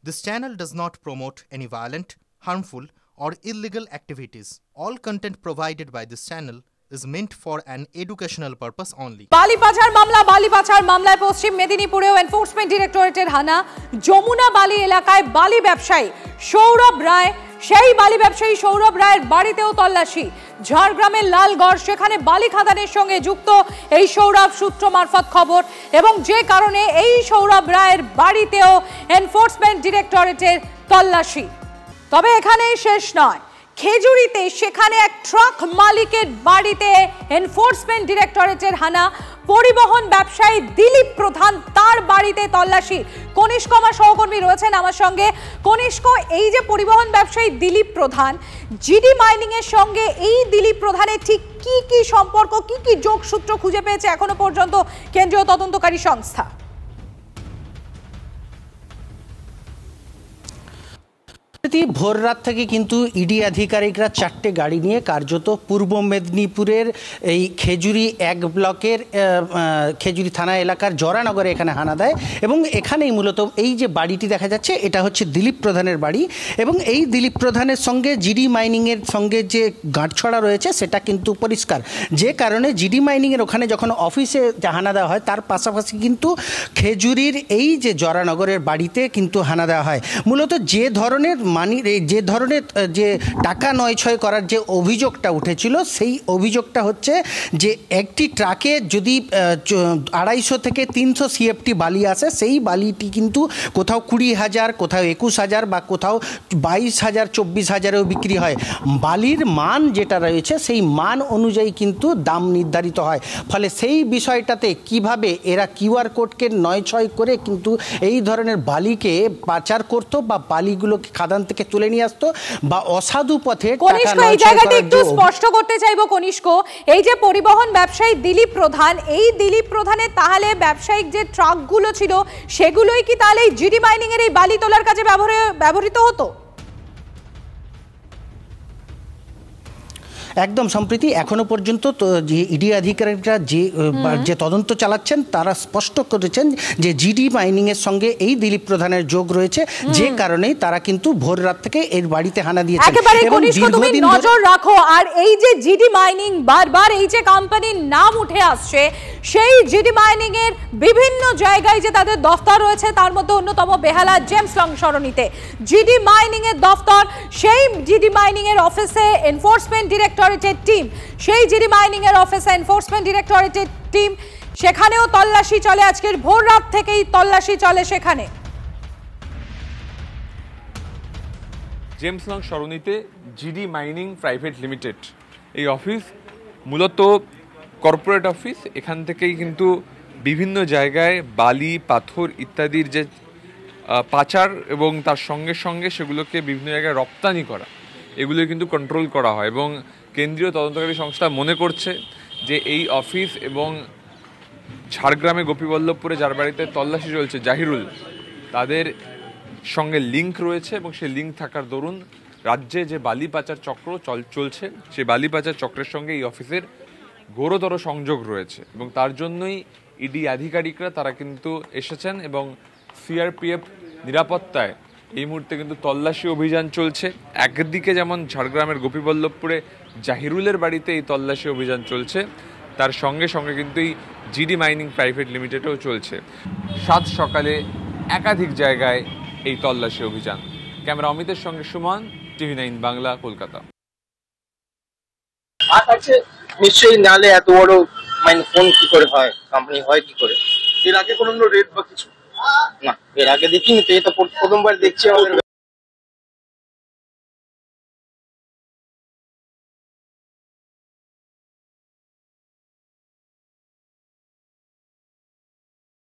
This channel does not promote any violent, harmful, or illegal activities. All content provided by this channel is meant for an educational purpose only. বালি পাচার মামলায় পশ্চিম মেদিনীপুরেও enforcement ডিরেক্টরেটের হানা। যমুনা বালি এলাকায় বালি ব্যবসায়ী সৌরভ রায়, সেই বালি ব্যবসায়ী সৌরভ রায়ের বাড়িতেও তল্লাশি। ঝাড়গ্রামের লালগড়, সেখানে বালি খাদানের সঙ্গে যুক্ত এই সৌরভ সূত্র মারফত খবর, এবং যে কারণে এই সৌরভ রায়ের বাড়িতেও এনফোর্সমেন্ট ডিরেক্টরেটের তল্লাশি। তবে এখানেই শেষ নয়, খেজুরিতে সেখানে এক ট্রাক মালিকের বাড়িতে এনফোর্সমেন্ট ডিরেক্টরেটের হানা। পরিবহন ব্যবসায়ী দিলীপ প্রধান, তার বাড়িতে তল্লাশি। কনিষ্ক আমার সহকর্মী রয়েছেন আমার সঙ্গে। কনিষ্ক, এই যে পরিবহন ব্যবসায়ী দিলীপ প্রধান, জিডি মাইনিং এর সঙ্গে এই দিলীপ প্রধানের ঠিক কি কি সম্পর্ক, কি কি যোগসূত্র খুঁজে পেয়েছে এখনো পর্যন্ত কেন্দ্রীয় তদন্তকারী সংস্থা? ভোর রাত থেকে কিন্তু ইডি আধিকারিকরা 4টে গাড়ি নিয়ে কার্যত পূর্ব মেদিনীপুরের এই খেজুরি 1 ব্লকের খেজুরি থানা এলাকার জরানগরে এখানে হানা দেয়, এবং এখানেই মূলত এই যে বাড়িটি দেখা যাচ্ছে এটা হচ্ছে দিলীপ প্রধানের বাড়ি। এবং এই দিলীপ প্রধানের সঙ্গে জিডি মাইনিংয়ের সঙ্গে যে গাঁটছড়া রয়েছে সেটা কিন্তু পরিষ্কার, যে কারণে জিডি মাইনিংয়ের ওখানে যখন অফিসে হানা দেওয়া হয় তার পাশাপাশি কিন্তু খেজুরির এই যে জরানগরের বাড়িতে কিন্তু হানা দেওয়া হয়। মূলত যে ধরনের যে টাকা নয়ছয় করার যে অভিযোগটা উঠেছিল, সেই অভিযোগটা হচ্ছে যে একটি ট্রাকে যদি 250 থেকে 300 সিএফটি বালি আসে, সেই বালিটি কিন্তু কোথাও 20,000, কোথাও 21,000 বা কোথাও 22,000, 24,000এও বিক্রি হয়। বালির মান যেটা রয়েছে সেই মান অনুযায়ী কিন্তু দাম নির্ধারিত হয়। ফলে সেই বিষয়টাতে কিভাবে এরা কিউআর কোডকে নয়ছয় করে কিন্তু এই ধরনের বালিকে পাচার করতো বা বালিগুলোকে খাদান থেকে তুলে নিয়ে আসতো বা অসাধু পথে কনিষ্ক, এই জায়গাটা একটু স্পষ্ট করতে চাইবো কনিষ্ক, এই যে পরিবহন ব্যবসায়ী দিলীপ প্রধান, এই দিলীপ প্রধানের তাহলে ব্যবসায়িক যে ট্রাকগুলো ছিল সেগুলোই কি তাহলে এই জিডি মাইনিং এর এই বালি তোলার কাজে ব্যবহৃত হতো? একদম সম্প্রীতি এখনো পর্যন্ত যে ইডি আধিকারিকরা যে তদন্ত চালাচ্ছেন তারা স্পষ্ট করেছেন যে জিডি মাইনিংয়ের সঙ্গে এই দিলীপ প্রধানের যোগ রয়েছে, যে কারণেই তারা কিন্তু ভোর রাত থেকে এর বাড়িতে হানা দিয়েছে। একেবারে কনিষ্ক, তুমি নজর রাখো। আর এই যে জিডি মাইনিং, বারবার এই যে কোম্পানির নাম উঠে আসছে, সেই জিডি মাইনিং এর বিভিন্ন জায়গায় যে তাদের দফতর রয়েছে, তার মধ্যে অন্যতম বেহালা জেমস লং সরণিতে জিডি মাইনিং এর দফতর। সেই জিডি মাইনিং এর অফিসে এনফোর্সমেন্ট ডিরেক্টরেটের টিম, সেই জিডি মাইনিং এর অফিসে এনফোর্সমেন্ট ডিরেক্টরেটের টিম, সেখানেও তল্লাশি চলে। আজকের ভোর রাত থেকেই তল্লাশি চলে সেখানে। জেমস লং সরণিতে জিডি মাইনিং প্রাইভেট লিমিটেড এই অফিস মূলত কর্পোরেট অফিস। এখান থেকেই কিন্তু বিভিন্ন জায়গায় বালি, পাথর ইত্যাদির যে পাচার এবং তার সঙ্গে সঙ্গে সেগুলোকে বিভিন্ন জায়গায় রপ্তানি করা, এগুলো কিন্তু কন্ট্রোল করা হয়। এবং কেন্দ্রীয় তদন্তকারী সংস্থা মনে করছে যে এই অফিস এবং ঝাড়গ্রামে গোপীবল্লভপুরে যার বাড়িতে তল্লাশি চলছে জাহিরুল, তাদের সঙ্গে লিঙ্ক রয়েছে, এবং সেই লিঙ্ক থাকার দরুন রাজ্যে যে বালি পাচার চক্র চলছে সেই বালি পাচার চক্রের সঙ্গে এই অফিসের ঘোরতর সংযোগ রয়েছে। এবং তার জন্যই ইডি আধিকারিকরা তারা কিন্তু এসেছেন, এবং সিআরপিএফ নিরাপত্তায় এই মুহূর্তে কিন্তু তল্লাশি অভিযান চলছে। একদিকে যেমন ঝাড়গ্রামের গোপীবল্লভপুরে জাহিরুলের বাড়িতে এই তল্লাশি অভিযান চলছে, তার সঙ্গে সঙ্গে কিন্তু এই জিডি মাইনিং প্রাইভেট লিমিটেডও চলছে। সাত সকালে একাধিক জায়গায় এই তল্লাশি অভিযান। ক্যামেরা অমিতের সঙ্গে সুমন, TV9 বাংলা, কলকাতা। নিশ্চয়ই, নালে এত বড় মাইনিং ফোন কি করে হয়, কোম্পানি হয় কি করে? এর আগে কোনো রেট বা কিছু না, এর আগে দেখিনি তো, এটা প্রথমবার দেখছি আমাদের।